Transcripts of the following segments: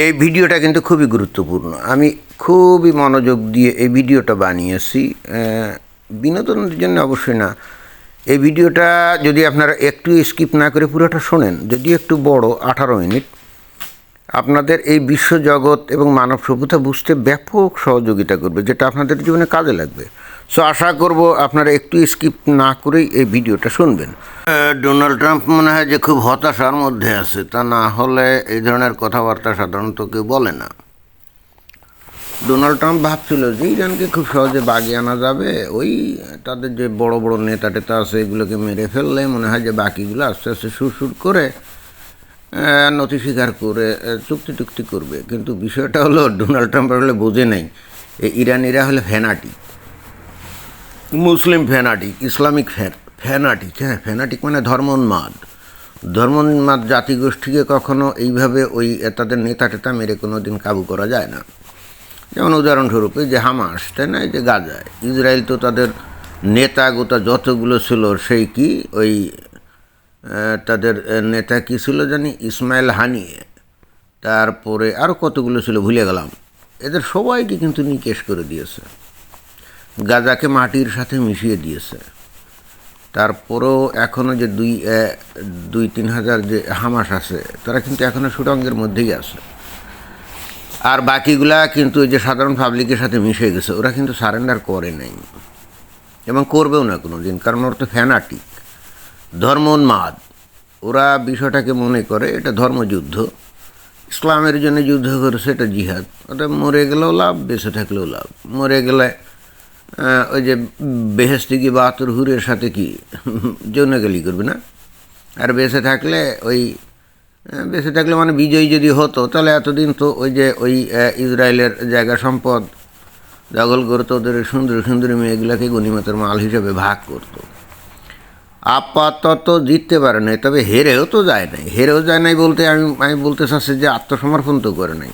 এই ভিডিওটা কিন্তু খুবই গুরুত্বপূর্ণ। আমি খুবই মনোযোগ দিয়ে এই ভিডিওটা বানিয়েছি, বিনোদনের জন্য অবশ্যই না। এই ভিডিওটা যদি আপনারা একটু স্কিপ না করে পুরোটা শোনেন, যদি একটু বড় 18 মিনিট, আপনাদের এই বিশ্বজগৎ এবং মানব সভ্যতা বুঝতে ব্যাপক সহযোগিতা করবে, যেটা আপনাদের জীবনে কাজে লাগবে। সো আশা করব আপনারা একটু স্কিপ না করেই এই ভিডিওটা শুনবেন। ডোনাল্ড ট্রাম্প মনে হয় যে খুব হতাশার মধ্যে আছে, তা না হলে এই ধরনের কথাবার্তা সাধারণত কেউ বলে না। ডোনাল্ড ট্রাম্প ভাবছিল যে ইরানকে খুব সহজে বাগিয়ে আনা যাবে, ওই তাদের যে বড় বড় নেতা টেতা আছে এগুলোকে মেরে ফেললে মনে হয় যে বাকিগুলো আস্তে আস্তে সুর করে নথি স্বীকার করে চুক্তি টুক্তি করবে। কিন্তু বিষয়টা হলো ডোনাল্ড ট্রাম্প হলে বোঝে নেই ইরানিরা হলে ফ্যানাটিক, মুসলিম ফ্যানাটিক, ইসলামিক ফ্যানাটিক। হ্যাঁ, ফ্যানাটিক মানে ধর্মোন্মাদ জাতিগোষ্ঠীকে কখনো এইভাবে ওই তাদের নেতা টেতা মেরে কোনো দিন কাবু করা যায় না। যেমন উদাহরণস্বরূপ এই যে হামাস, তাই না, এই যে গাজায় ইসরায়েল তো তাদের নেতা গোতা যতগুলো ছিল, সেই কি ওই তাদের নেতা কী ছিল জানি, ইসমাইল হানিয়ে, তারপরে আরও কতগুলো ছিল ভুলে গেলাম, এদের সবাইকে কিন্তু নিকেশ করে দিয়েছে, গাজাকে মাটির সাথে মিশিয়ে দিয়েছে। তারপরেও এখনও যে দুই তিন হাজার যে হামাস আছে, তারা কিন্তু এখনও সুরঙ্গের মধ্যেই আছে। আর বাকিগুলা কিন্তু ওই যে সাধারণ পাবলিকের সাথে মিশে গেছে, ওরা কিন্তু সারেন্ডার করে নাই এবং করবেও না কোনো দিন, কারণ ওরা তো ফ্যানাটিক, ধর্মোন্মাদ। ওরা বিষয়টাকে মনে করে এটা ধর্মযুদ্ধ, ইসলামের জন্য যুদ্ধ করেছে, এটা জিহাদ। ওটা মরে গেলেও লাভ, বেঁচে থাকলেও লাভ। মরে গেলে ওই যে বেহেশতি কি বাহাত্তর হুরের সাথে কি যৌনগালি করবে না, আর বেঁচে থাকলে মানে বিজয়ী যদি হতো, তাহলে এতদিন তো ওই যে ওই ইসরায়েলের জায়গা সম্পদ দখল করতো, ওদের সুন্দর সুন্দরী মেয়েগুলোকে গনিমতের মাল হিসেবে ভাগ করতো। আপাতত জিততে পারে নাই, তবে হেরেও যায় নাই বলতে আমি বলতে চাচ্ছি যে আত্মসমর্পণ তো করে নাই,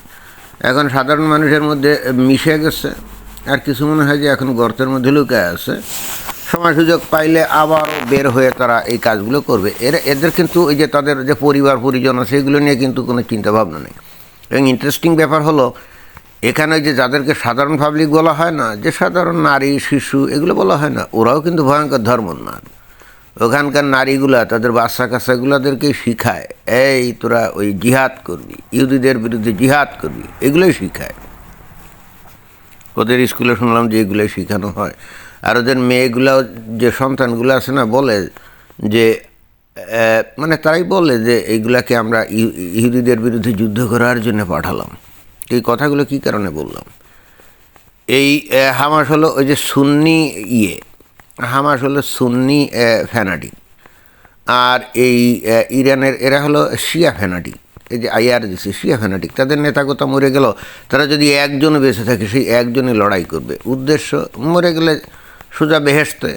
এখন সাধারণ মানুষের মধ্যে মিশে গেছে। আর কিছু মনে হয় যে এখন গর্তের মধ্যে লুকায় আছে, সময় সুযোগ পাইলে আবারও বের হয়ে তারা এই কাজগুলো করবে। এদের কিন্তু ওই যে তাদের যে পরিবার পরিজন সেগুলো নিয়ে কিন্তু কোনো চিন্তাভাবনা নেই। এবং ইন্টারেস্টিং ব্যাপার হলো, এখানে যে যাদেরকে সাধারণ পাবলিক বলা হয় না, যে সাধারণ নারী শিশু এগুলো বলা হয় না, ওরাও কিন্তু ভয়ঙ্কর ধর্মোন্মাদ। ওখানকার নারীগুলা তাদের বাচ্চা কাচ্চাগুলাদেরকে শিখায়, এই তোরা ওই জিহাদ করবি, ইহুদিদের বিরুদ্ধে জিহাদ করবি, এগুলোই শিখায়। ওদের স্কুলে শুনলাম যে এগুলোই শেখানো হয়। আর ওদের মেয়েগুলো যে সন্তানগুলো আছে না, বলে যে মানে তারাই বলে যে এইগুলাকে আমরা ইহুদিদের বিরুদ্ধে যুদ্ধ করার জন্য পাঠালাম। এই কথাগুলো কী কারণে বললাম, এই হামাস হলো ওই যে সুন্নি হামাস হলো সুন্নি ফ্যানাটিক, আর এই ইরানের এরা হলো শিয়া ফ্যানাটিক। এই যে IRGC শিয়া ফ্যানাটিক, তাদের নেতাগোতা মরে গেল, তারা যদি একজন বেঁচে থাকে সেই একজনই লড়াই করবে। উদ্দেশ্য, মরে গেলে সোজা বেহেশতে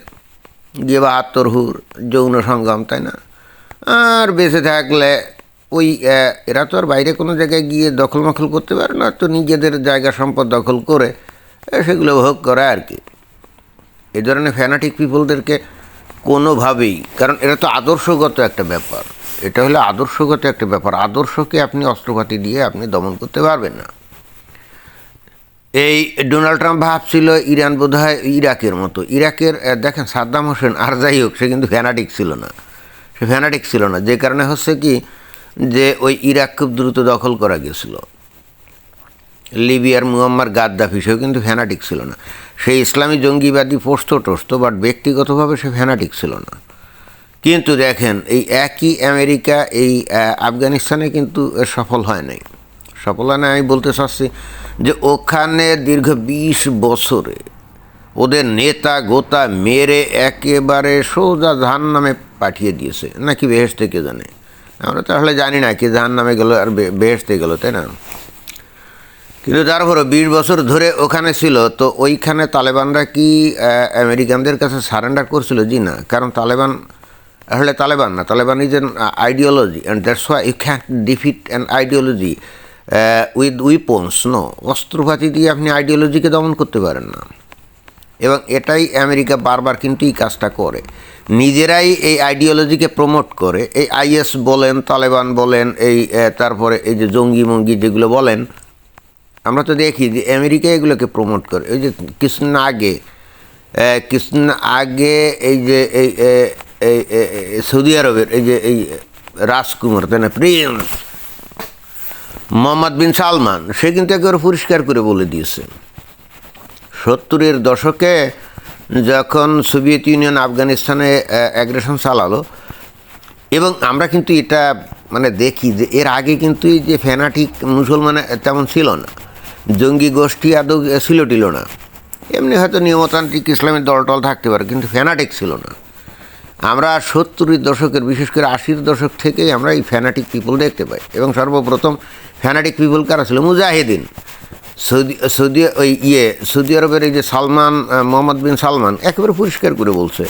গিয়ে 72 হুর যৌন সঙ্গম, তাই না। আর বেঁচে থাকলে ওই এরা তো আর বাইরে কোনো জায়গায় গিয়ে দখল মখল করতে পারে না, তো নিজেদের জায়গা সম্পদ দখল করে সেগুলো ভোগ করে আর কি। এই ধরনের ফ্যানাটিক পিপলদেরকে কোনোভাবেই, কারণ এটা তো আদর্শগত একটা ব্যাপার, এটা হলো আদর্শগত একটা ব্যাপার, আদর্শকে আপনি অস্ত্রপাতি দিয়ে আপনি দমন করতে পারবেন না। এই ডোনাল্ড ট্রাম্প ভাবছিল ইরান বোধহয় ইরাকের মতো। ইরাকের দেখেন সাদ্দাম হোসেন, আর যাই হোক, সে কিন্তু ফ্যানাটিক ছিল না, যে কারণে হচ্ছে কি যে ওই ইরাক খুব দ্রুত দখল করা গেছিল। লিবিয়ার মুয়াম্মার গাদ্দাফি, সেও কিন্তু ফ্যানাটিক ছিল না, সেই ইসলামী জঙ্গিবাদী পোস্ত, বাট ব্যক্তিগতভাবে সে ফ্যানাটিক ছিল না। কিন্তু দেখেন এই একই আমেরিকা এই আফগানিস্তানে কিন্তু সফল হয় নাই। আমি বলতে চাচ্ছি যে ওখানে দীর্ঘ 20 বছরে ওদের নেতা গোতা মেরে একেবারে সোজা জাহান্নামে পাঠিয়ে দিয়েছে, নাকি বেহেশতে কে জানে। আমরা তাহলে জানি না কি জাহান্নামে গেল আর বেহেশতে গেল, তাই না। কিন্তু তারপরে 20 বছর ধরে ওখানে ছিল, তো ওইখানে তালেবানরা কি আমেরিকানদের কাছে সারেন্ডার করছিল? জি না, কারণ তালেবান আসলে Taliban is an ideology, and that's why you can defeat an ideology with weapons. No, অস্ত্রপাতি দিয়ে আপনি আইডিওলজিকে দমন করতে পারেন না। এবং এটাই আমেরিকা বারবার কিন্তু এই কাজটা করে, নিজেরাই এই আইডিওলজিকে প্রমোট করে। এই আইএস বলেন, তালেবান বলেন, এই তারপরে এই যে জঙ্গি মঙ্গি যেগুলো বলেন, আমরা তো দেখি যে আমেরিকা এগুলোকে প্রমোট করে। ওই যে কিছুদিন আগে এই যে এই সৌদি আরবের এই যে এই রাজকুমার, তাই না, প্রিন্স মোহাম্মদ বিন সালমান, সে কিন্তু একেবারে পরিষ্কার করে বলে দিয়েছে 70-এর দশকে যখন সোভিয়েত ইউনিয়ন আফগানিস্তানে অ্যাগ্রেশন চালালো, এবং আমরা কিন্তু এটা মানে দেখি যে এর আগে কিন্তু এই যে ফ্যানাটিক মুসলমান তেমন ছিল না, জঙ্গি গোষ্ঠী আদৌ ছিল না, এমনি হয়তো নিয়মতান্ত্রিক ইসলামের দলটল থাকতে পারে, কিন্তু ফ্যানাটিক ছিল না। আমরা 70-এর দশকের, বিশেষ করে 80-এর দশক থেকেই আমরা এই ফ্যানাটিক পিপল দেখতে পাই। এবং সর্বপ্রথম ফ্যানাটিক পিপল কারা ছিল? মুজাহিদিন। সৌদি আরবের এই যে সালমান, মোহাম্মদ বিন সালমান একেবারে পরিষ্কার করে বলছে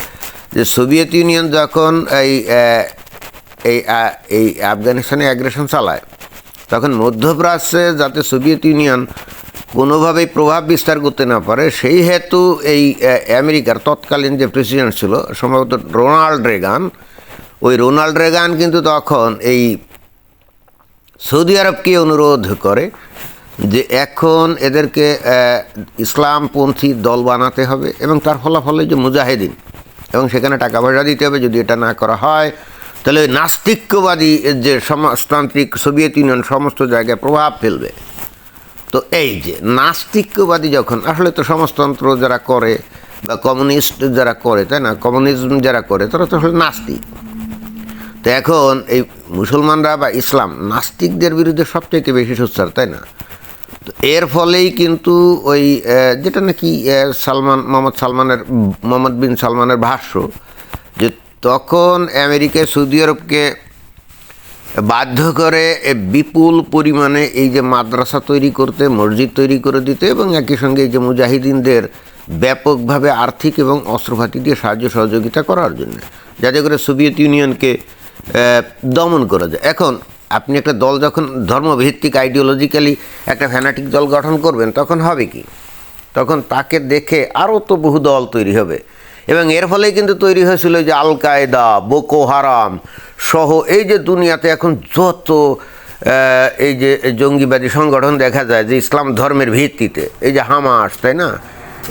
যে সোভিয়েত ইউনিয়ন যখন এই আফগানিস্তানে অ্যাগ্রেশন চালায়, তখন মধ্যপ্রাচ্যে যাতে সোভিয়েত ইউনিয়ন কোনোভাবেই প্রভাব বিস্তার করতে না পারে, সেই হেতু এই আমেরিকার তৎকালীন যে প্রেসিডেন্ট ছিল সম্ভবত রোনাল্ড রেগান, ওই রোনাল্ড রেগান কিন্তু তখন এই সৌদি আরবকে অনুরোধ করে যে এখন এদেরকে ইসলামপন্থী দল বানাতে হবে এবং তার ফলাফলে যে মুজাহিদিন, এবং সেখানে টাকা পয়সা দিতে হবে। যদি এটা না করা হয় তাহলে ওই নাস্তিক্যবাদী যে সমাজতান্ত্রিক সোভিয়েত ইউনিয়ন সমস্ত জায়গায় প্রভাব ফেলবে। তো এই যে নাস্তিক্যবাদী যখন, আসলে তো সমাজতন্ত্র যারা করে বা কমিউনিস্ট যারা করে, তাই না, কমিউনিজম যারা করে, তারা তো আসলে নাস্তিক। তো এখন এই মুসলমানরা বা ইসলাম নাস্তিকদের বিরুদ্ধে সবচাইতে বেশি সোচ্চার, তাই না। তো এর ফলেই কিন্তু ওই যেটা নাকি মোহাম্মদ বিন সালমানের ভাষ্য, যে তখন আমেরিকা সৌদি আরবকে বাধ্য করে বিপুল পরিমাণে এই যে মাদ্রাসা তৈরি করতে, মসজিদ তৈরি করে দিতে, এবং একই সঙ্গে এই যে মুজাহিদিনদের ব্যাপকভাবে আর্থিক এবং অস্ত্রপাতি দিয়ে সাহায্য সহযোগিতা করার জন্য, যাতে করে সোভিয়েত ইউনিয়নকে দমন করা যায়। এখন আপনি একটা দল যখন ধর্মভিত্তিক আইডিওলজিক্যালি একটা ফ্যানাটিক দল গঠন করবেন, তখন হবে কি, তখন তাকে দেখে আরও তো বহু দল তৈরি হবে। এবং এর ফলেই কিন্তু তৈরি হয়েছিল যে আল কায়দা, বোকো হারাম সহ এই যে দুনিয়াতে এখন যত এই যে জঙ্গিবাদী সংগঠন দেখা যায় যে ইসলাম ধর্মের ভিত্তিতে, এই যে হামাস, তাই না,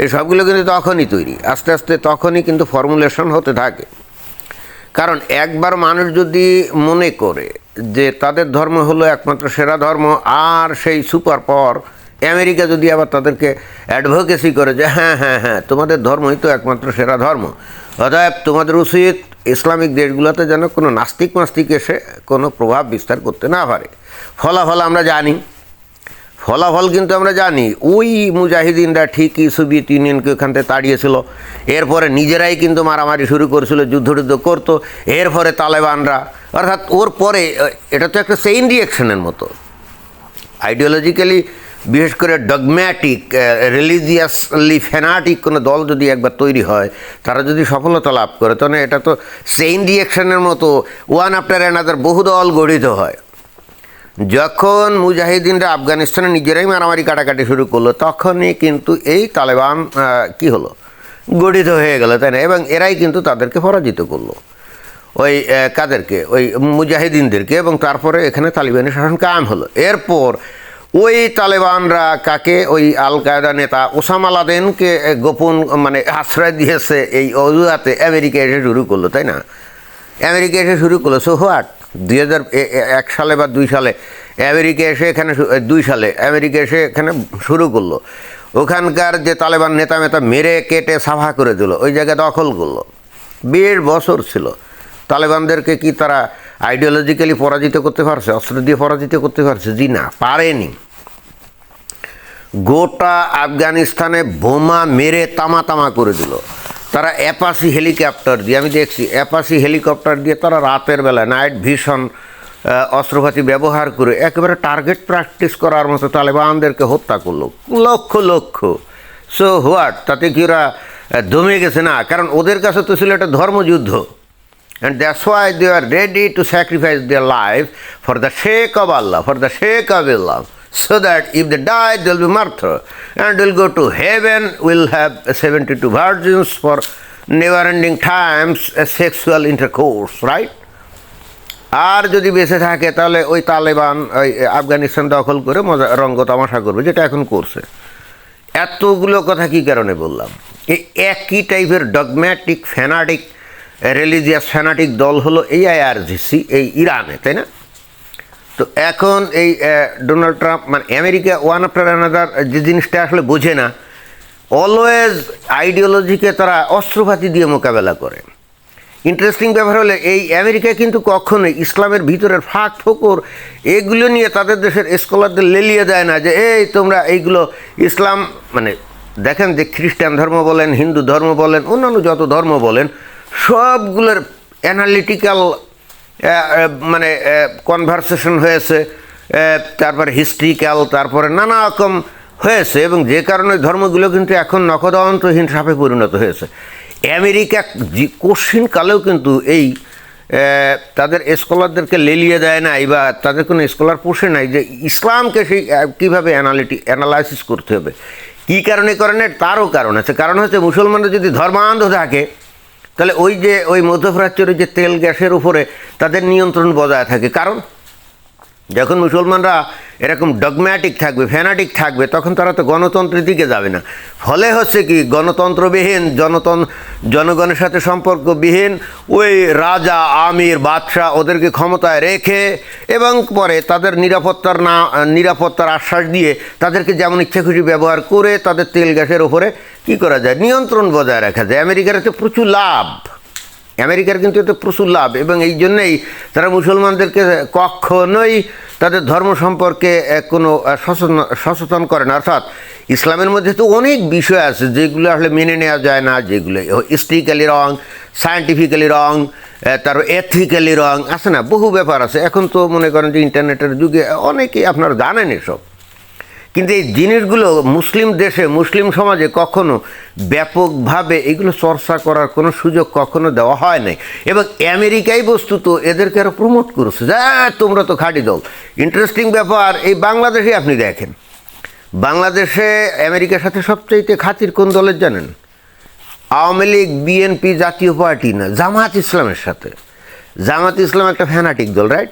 এই সবগুলো কিন্তু তখনই তৈরি, আস্তে আস্তে তখনই কিন্তু ফর্মুলেশন হতে থাকে। কারণ একবার মানুষ যদি মনে করে যে তাদের ধর্ম হলো একমাত্র সেরা ধর্ম, আর সেই সুপার পাওয়ার আমেরিকা যদি আবার তাদেরকে অ্যাডভোকেসি করে যে হ্যাঁ হ্যাঁ হ্যাঁ তোমাদের ধর্মই তো একমাত্র সেরা ধর্ম, অতএব তোমাদের উচিত ইসলামিক দেশগুলোতে যেন কোনো নাস্তিক মাস্তিক এসে কোনো প্রভাব বিস্তার করতে না পারে। ফলাফল কিন্তু আমরা জানি, ওই মুজাহিদিনরা ঠিকই সোভিয়েত ইউনিয়নকে ওখান থেকে তাড়িয়েছিল, এরপরে নিজেরাই কিন্তু মারামারি শুরু করেছিল, যুদ্ধ করতো, এরপরে তালেবানরা, অর্থাৎ ওর পরে এটা তো একটা চেইন রিঅ্যাকশনের মতো। আইডিওলজিক্যালি বিশেষ করে ডগম্যাটিক, রিলিজিয়াসলি ফ্যানাটিক কোনো দল যদি একবার তৈরি হয়, তারা যদি সফলতা লাভ করে, তাহলে এটা তো চেইন রিঅ্যাকশনের মতো ওয়ান আফটার অ্যানাদার বহু দল গঠিত হয়। যখন মুজাহিদিনরা আফগানিস্তানে নিজেরাই মারামারি কাটাকাটি শুরু করলো, তখনই কিন্তু এই তালেবান কি হলো, গঠিত হয়ে গেল, তাই না। এবং এরাই কিন্তু তাদেরকে পরাজিত করলো, ওই কাদেরকে, ওই মুজাহিদিনদেরকে, এবং তারপরে এখানে তালিবানি শাসন কায়েম হলো। এরপর ওই তালেবানরা কাকে, ওই আল কায়দা নেতা ওসামা লাদেনকে গোপন মানে আশ্রয় দিয়েছে, এই অজুহাতে আমেরিকা এসে শুরু করলো, তাই না, আমেরিকা এসে শুরু করলো। সো হোয়াট, 2001 সালে বা 2 সালে আমেরিকা এসে এখানে, 2 সালে আমেরিকা এসে এখানে শুরু করলো, ওখানকার যে তালেবান নেতা মেরে কেটে সাফা করে দিল, ওই জায়গা দখল করলো। 20 বছর ছিল। তালেবানদেরকে কি তারা আইডিওলজিক্যালি পরাজিত করতে পারছে, অস্ত্র দিয়ে পরাজিত করতে পারছে? জি না, পারেনি। গোটা আফগানিস্তানে বোমা মেরে তামা করে দিল। তারা অ্যাপাসি হেলিকপ্টার দিয়ে, আমি দেখছি অ্যাপাসি হেলিকপ্টার দিয়ে তারা রাতের বেলা নাইট ভিশন অস্ত্রপাতি ব্যবহার করে একেবারে টার্গেট প্র্যাকটিস করার মতো তালেবানদেরকে হত্যা করলো, লক্ষ। সো হোয়াট, তাতে কি ওরা দমে গেছে? না, কারণ ওদের কাছে তো ছিল একটা ধর্মযুদ্ধ। And that's why they are ready to sacrifice their life for the sake of Allah, for the sake of Allah. so that if they die, they'll be martyr and will go to heaven, will have 72 virgins for never-ending times, a sexual intercourse, right? আর যদি বেঁচে থাকে তাহলে ওই তালেবান ওই আফগানিস্তান দখল করে মজা রঙ্গ তামাশা করবে, যেটা এখন করছে। এতগুলো কথা কী কারণে বললাম? এই একই টাইপের ডগম্যাটিক ফ্যানাটিক রিলিজিয়াস ফ্যানাটিক দল হলো এই আইআরজিসি, এই ইরানে, তাই না? তো এখন এই ডোনাল্ড ট্রাম্প মানে আমেরিকা ওয়ান আফটার অ্যানাদার যে জিনিসটা আসলে বোঝে না, অলওয়েজ আইডিওলজিকে তারা অস্ত্রপাতি দিয়ে মোকাবেলা করে। ইন্টারেস্টিং ব্যাপার হলে এই আমেরিকা কিন্তু কখনোই ইসলামের ভিতরের ফাঁক ফোকর এগুলো নিয়ে তাদের দেশের স্কলারদের লেলিয়ে দেয় না যে এই তোমরা এইগুলো ইসলাম মানে দেখেন যে খ্রিস্টান ধর্ম বলেন, হিন্দু ধর্ম বলেন, অন্যান্য যত ধর্ম বলেন, সবগুলোর অ্যানালিটিক্যাল মানে কনভারসেশন হয়েছে, তারপরে হিস্ট্রিক্যাল, তারপরে নানা রকম হয়েছে, এবং যে কারণে ধর্মগুলো কিন্তু এখন নখদন্তহীন সাপে পরিণত হয়েছে। আমেরিকা কোশ্চিন কালেও কিন্তু এই তাদের স্কলারদেরকে লেলিয়ে দেয় নাই বা তাদের কোনো স্কলার পোষে নাই যে ইসলামকে সেই কীভাবে অ্যানালাইসিস করতে হবে, কী কারণে করে না তারও কারণ আছে। কারণ হচ্ছে মুসলমানরা যদি ধর্মান্ধ থাকে তাহলে ওই যে ওই মধ্যপ্রাচ্যের যে তেল গ্যাসের উপরে তাদের নিয়ন্ত্রণ বজায় থাকে। কারণ যখন মুসলমানরা এরকম ডগম্যাটিক থাকবে, ফ্যানাটিক থাকবে, তখন তারা তো গণতন্ত্রের দিকে যাবে না। ফলে হচ্ছে কি, গণতন্ত্রবিহীন জনগণের সাথে সম্পর্কবিহীন ওই রাজা, আমির, বাদশাহ ওদেরকে ক্ষমতায় রেখে এবং পরে তাদের নিরাপত্তার আশ্বাস দিয়ে তাদেরকে যেমন ইচ্ছা খুশি ব্যবহার করে তাদের তেল গ্যাসের ওপরে কী করা যায়, নিয়ন্ত্রণ বজায় রাখা যায়। আমেরিকার এতে প্রচুর লাভ, আমেরিকার কিন্তু এতে প্রচুর লাভ, এবং এই জন্যেই তারা মুসলমানদেরকে কখনোই তাদের ধর্ম সম্পর্কে কোনো সচেতন করে না। অর্থাৎ ইসলামের মধ্যে তো অনেক বিষয় আছে যেগুলো আসলে মেনে নেওয়া যায় না, যেগুলো হিস্ট্রিক্যালি রং, সায়েন্টিফিক্যালি রং, তারপর এথিক্যালি রং আছে না, বহু ব্যাপার আছে। এখন তো মনে করেন যে ইন্টারনেটের যুগে অনেকেই আপনারা জানেন এসব, কিন্তু এই জিনিসগুলো মুসলিম দেশে, মুসলিম সমাজে কখনো ব্যাপকভাবে এগুলো চর্চা করার কোনো সুযোগ কখনো দেওয়া হয় নাই। এবং আমেরিকাই বস্তুত এদেরকে আরও প্রমোট করেছে যে তোমরা তো খাঁটি দল। ইন্টারেস্টিং ব্যাপার, এই বাংলাদেশে আপনি দেখেন, বাংলাদেশে আমেরিকার সাথে সবচাইতে খাতির কোন দলের জানেন? আওয়ামী লীগ, বিএনপি, জাতীয় পার্টি না, জামাত ইসলামের সাথে। জামাত ইসলাম একটা ফ্যানাটিক দল, রাইট?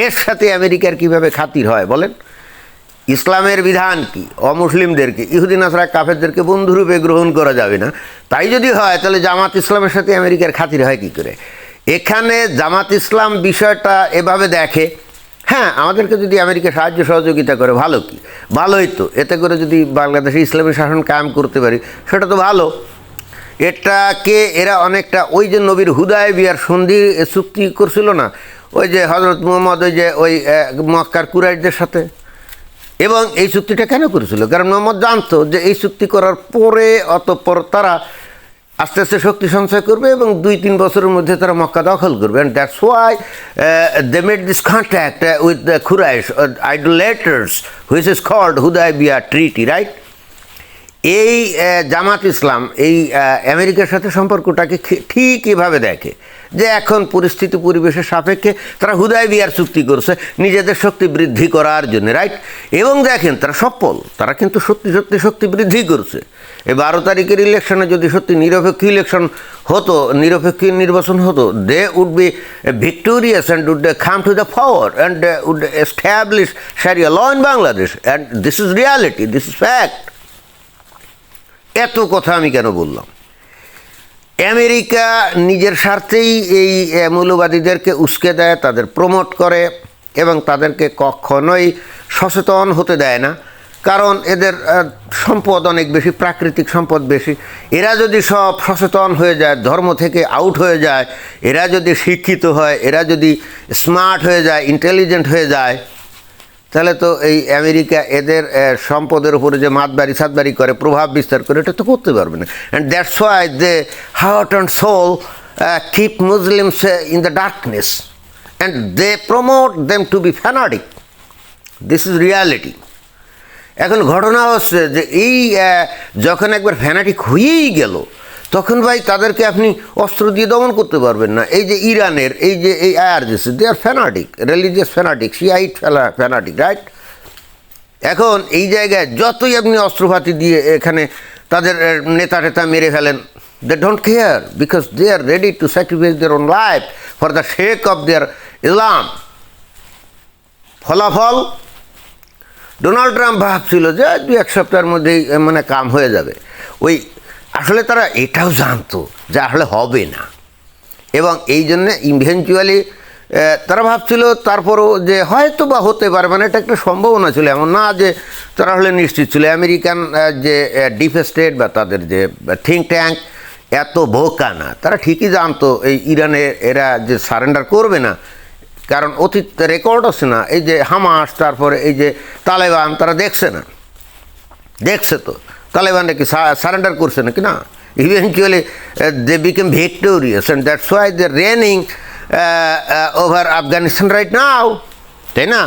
এর সাথে আমেরিকার কীভাবে খাতির হয় বলেন? ইসলামের বিধান কি, অমুসলিমদেরকে, ইহুদি নাসরা কাফেরদেরকে বন্ধুরূপে গ্রহণ করা যাবে না। তাই যদি হয় তাহলে জামাত ইসলামের সাথে আমেরিকার খাতির হয় কী করে? এখানে জামাত ইসলাম বিষয়টা এভাবে দেখে, হ্যাঁ আমাদেরকে যদি আমেরিকা সাহায্য সহযোগিতা করে ভালো, কি ভালোই তো, এতে করে যদি বাংলাদেশে ইসলামী শাসন কায়েম করতে পারি সেটা তো ভালো। এটাকে এরা অনেকটা ওই যে নবীর হুদায়বিয়ার সন্ধি চুক্তি করছিল না, ওই যে হজরত মুহাম্মদ ওই যে ওই মক্কার কুরাইশদের সাথে, এবং এই চুক্তিটা কেন করেছিল? কারণ মোহাম্মদ জানতো যে এই চুক্তি করার পরে অতঃপর তারা আস্তে আস্তে শক্তি সঞ্চয় করবে এবং 2-3 বছরের মধ্যে তারা মক্কা দখল করবে। And that's why they made this contact with the Quraish idolaters which is called Hudaybiyyah treaty, right? এই জামাত ইসলাম এই আমেরিকার সাথে সম্পর্কটাকে ঠিক এভাবে দেখে যে এখন পরিস্থিতি পরিবেশের সাপেক্ষে তারা হুদায়বিয়ার চুক্তি করছে নিজেদের শক্তি বৃদ্ধি করার জন্য, রাইট? এবং দেখেন তারা সফল, তারা কিন্তু সত্যি সত্যি শক্তি বৃদ্ধি করছে। এই 12 তারিখের ইলেকশনে যদি সত্যি নিরপেক্ষ ইলেকশন হতো, নিরপেক্ষ নির্বাচন হতো, they would be victorious and would come to the power and would establish sharia law in Bangladesh, and this is reality, this is fact. এত কথা আমি কেন বললাম? আমেরিকা নিজের স্বার্থেই এই মৌলবাদীদেরকে উস্কে দেয়, তাদের প্রমোট করে এবং তাদেরকে কখনোই সচেতন হতে দেয় না। কারণ এদের সম্পদ অনেক বেশি, প্রাকৃতিক সম্পদ বেশি। এরা যদি সব সচেতন হয়ে যায়, ধর্ম থেকে আউট হয়ে যায়, এরা যদি শিক্ষিত হয়, এরা যদি স্মার্ট হয়ে যায়, ইন্টেলিজেন্ট হয়ে যায়, তাহলে তো এই আমেরিকা এদের সম্পদের উপরে যে সাতবাড়ি করে, প্রভাব বিস্তার করে, এটা তো করতে পারবে না। And that's why they heart and soul keep Muslims in the darkness and they promote them to be fanatic. This is reality. এখন ঘটনা হচ্ছে যে এই যখন একবার ফ্যানাটিক হয়েই গেল, তখন ভাই তাদেরকে আপনি অস্ত্র দিয়ে দমন করতে পারবেন না। এই যে ইরানের এই যে এই IRGC, they are fanatic, religious fanatic, Shiite fanatic, right? এখন এই জায়গায় যতই আপনি অস্ত্রপাতি দিয়ে এখানে তাদের নেতা টেতা মেরে ফেলেন, they don't care, because they are ready to sacrifice their own life for the sake of their Islam. ফলাফল, ডোনাল্ড ট্রাম্প ভাবছিল যে 2-1 সপ্তাহের মধ্যেই মানে কাম হয়ে যাবে। ওই আসলে তারা এটাও জানতো যে আসলে হবে না, এবং এই জন্যে ইভেনচুয়ালি তারা ভাবছিল তারপরও যে হয়তো বা হতে পারে, মানে এটা একটা সম্ভাবনা ছিল, এমন না যে তারা হলে নিশ্চিত ছিল। আমেরিকান যে ডিপ স্টেট বা তাদের যে থিঙ্ক ট্যাঙ্ক এত বোকা না, তারা ঠিকই জানতো এই ইরানে এরা যে সারেন্ডার করবে না, কারণ অতীত রেকর্ড আছে না, এই যে হামাস, তারপরে এই যে তালেবান, তারা দেখছে না, দেখছে তো তালেবানরা কি সারেন্ডার করছে নাকি না। Eventually they became victorious and that's why they reigning over Afghanistan right now, তাই না?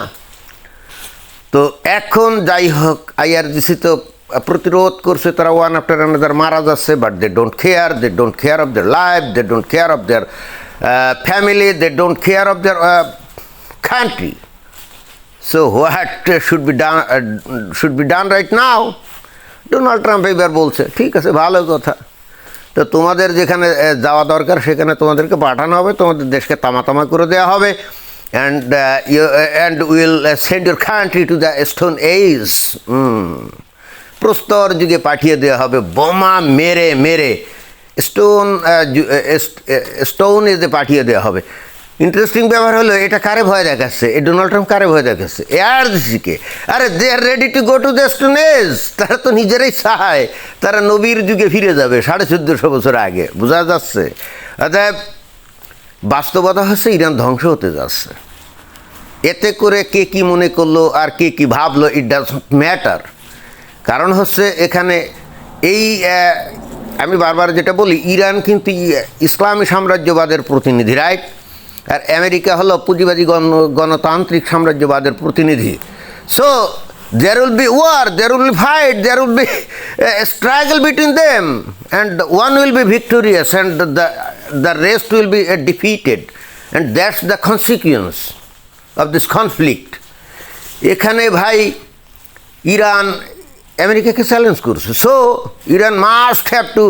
তো এখন যাই হোক, IRGC তো প্রতিরোধ করছে, তারা ওয়ান আফটার অ্যানাদার মারা যাচ্ছে, but they don't care, they don't care of their life, they don't care of their family, they don't care of their country. So what should be done right now? Donald Trump এবার বলছে ঠিক আছে, ভালো কথা, তো তোমাদের যেখানে যাওয়া দরকার সেখানে তোমাদেরকে পাঠানো হবে, তোমাদের দেশকে তামা করে দেওয়া হবে, and will send your country to the stone age. প্রস্তর যুগে পাঠিয়ে দেওয়া হবে, বোমা মেরে মেরে স্টোন এজে পাঠিয়ে দেওয়া হবে। ইন্টারেস্টিং ব্যাপার হলো, এটা কারে ভয় দেখাচ্ছে? এই ডোনাল্ড ট্রাম্প কারে ভয় দেখাচ্ছে? ARGC-কে। আরে they are ready to go to the stone age. তারা তো নিজেরাই চায় তারা নবীর যুগে ফিরে যাবে 1450 বছর আগে, বোঝা যাচ্ছে। অর্থাৎ বাস্তবতা হচ্ছে ইরান ধ্বংস হতে যাচ্ছে। এতে করে কে কি মনে করলো আর কে কি ভাবলো, ইট ডাজ ম্যাটার। কারণ হচ্ছে এখানে এই আমি বারবার যেটা বলি, ইরান কিন্তু ইসলামী সাম্রাজ্যবাদের প্রতিনিধি, রাইট? আর আমেরিকা হলো পুঁজিবাদী গণতান্ত্রিক সাম্রাজ্যবাদের প্রতিনিধি। So there will be war, there will be fight, there will be a struggle between them, and one will be victorious and the rest will be defeated, and that's the consequence of this conflict. এখানে ভাই Iran আমেরিকাকে challenge করছে, so Iran must have to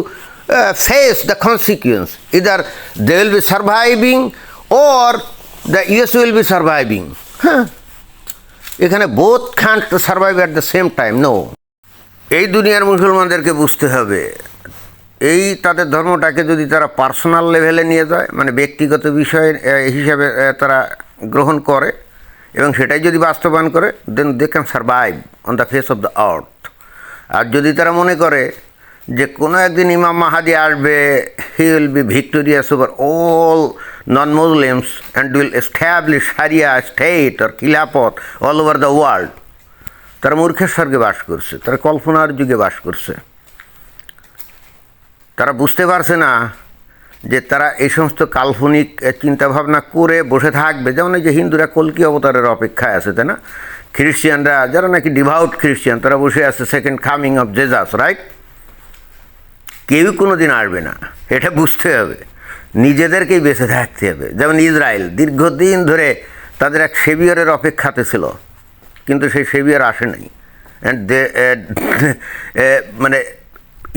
face the consequence, either they will be surviving or the US will be surviving. এখানে both can't survive at the same time, no. এই দুনিয়ার মুসলমানদেরকে বুঝতে হবে, এই তাদের ধর্মটাকে যদি তারা পার্সোনাল লেভেলে নিয়ে যায়, মানে ব্যক্তিগত বিষয় হিসাবে তারা গ্রহণ করে এবং সেটাই যদি বাস্তবায়ন করে, then they can survive on the face of the earth. আর যদি তারা মনে করে যে কোনো একদিন ইমাম মাহাদি আসবে, he will be victorious over all non-Muslims and will establish Sharia state or Khilafat all over the world, তারা মূর্খের স্বর্গে বাস করছে, তারা কল্পনার যুগে বাস করছে। তারা বুঝতে পারছে না যে তারা এই সমস্ত কাল্পনিক চিন্তাভাবনা করে বসে থাকবে। যেমন এই যে হিন্দুরা কল্কি অবতারের অপেক্ষায় আছে, তাই না? খ্রিস্টিয়ানরা যারা নাকি ডিভাউট খ্রিস্টিয়ান, তারা বসে আছে second coming of Jesus, right? কেউ কোনো দিন আসবে না, এটা বুঝতে হবে, নিজেদেরকেই বেঁচে থাকতে হবে। যেমন ইসরায়েল দীর্ঘদিন ধরে তাদের এক সেভিয়রের অপেক্ষাতে ছিল, কিন্তু সেই সেভিয়র আসে নাই। অ্যান্ড দে মানে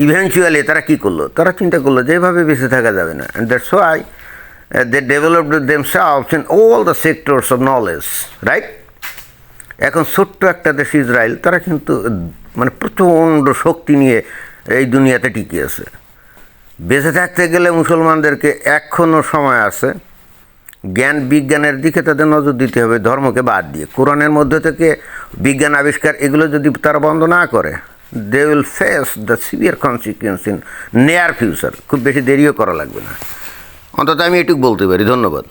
ইভেনচুয়ালি তারা কী করলো? তারা চিন্তা করলো যে এভাবে বেঁচে থাকা যাবে না, and that's why they developed themselves in all the sectors of knowledge, right? এখন ছোট্ট একটা দেশ ইসরায়েল, তারা কিন্তু মানে প্রচণ্ড শক্তি নিয়ে এই দুনিয়াতে টিকে আছে। বেঁচে থাকতে গেলে মুসলমানদেরকে এখনও সময় আছে, জ্ঞান বিজ্ঞানের দিকে তাদের নজর দিতে হবে, ধর্মকে বাদ দিয়ে। কোরআনের মধ্যে থেকে বিজ্ঞান আবিষ্কার এগুলো যদি তারা বন্ধ না করে, they will face the severe consequence in near future. খুব বেশি দেরিও করা লাগবে না, অন্তত আমি এটুকু বলতে পারি। ধন্যবাদ।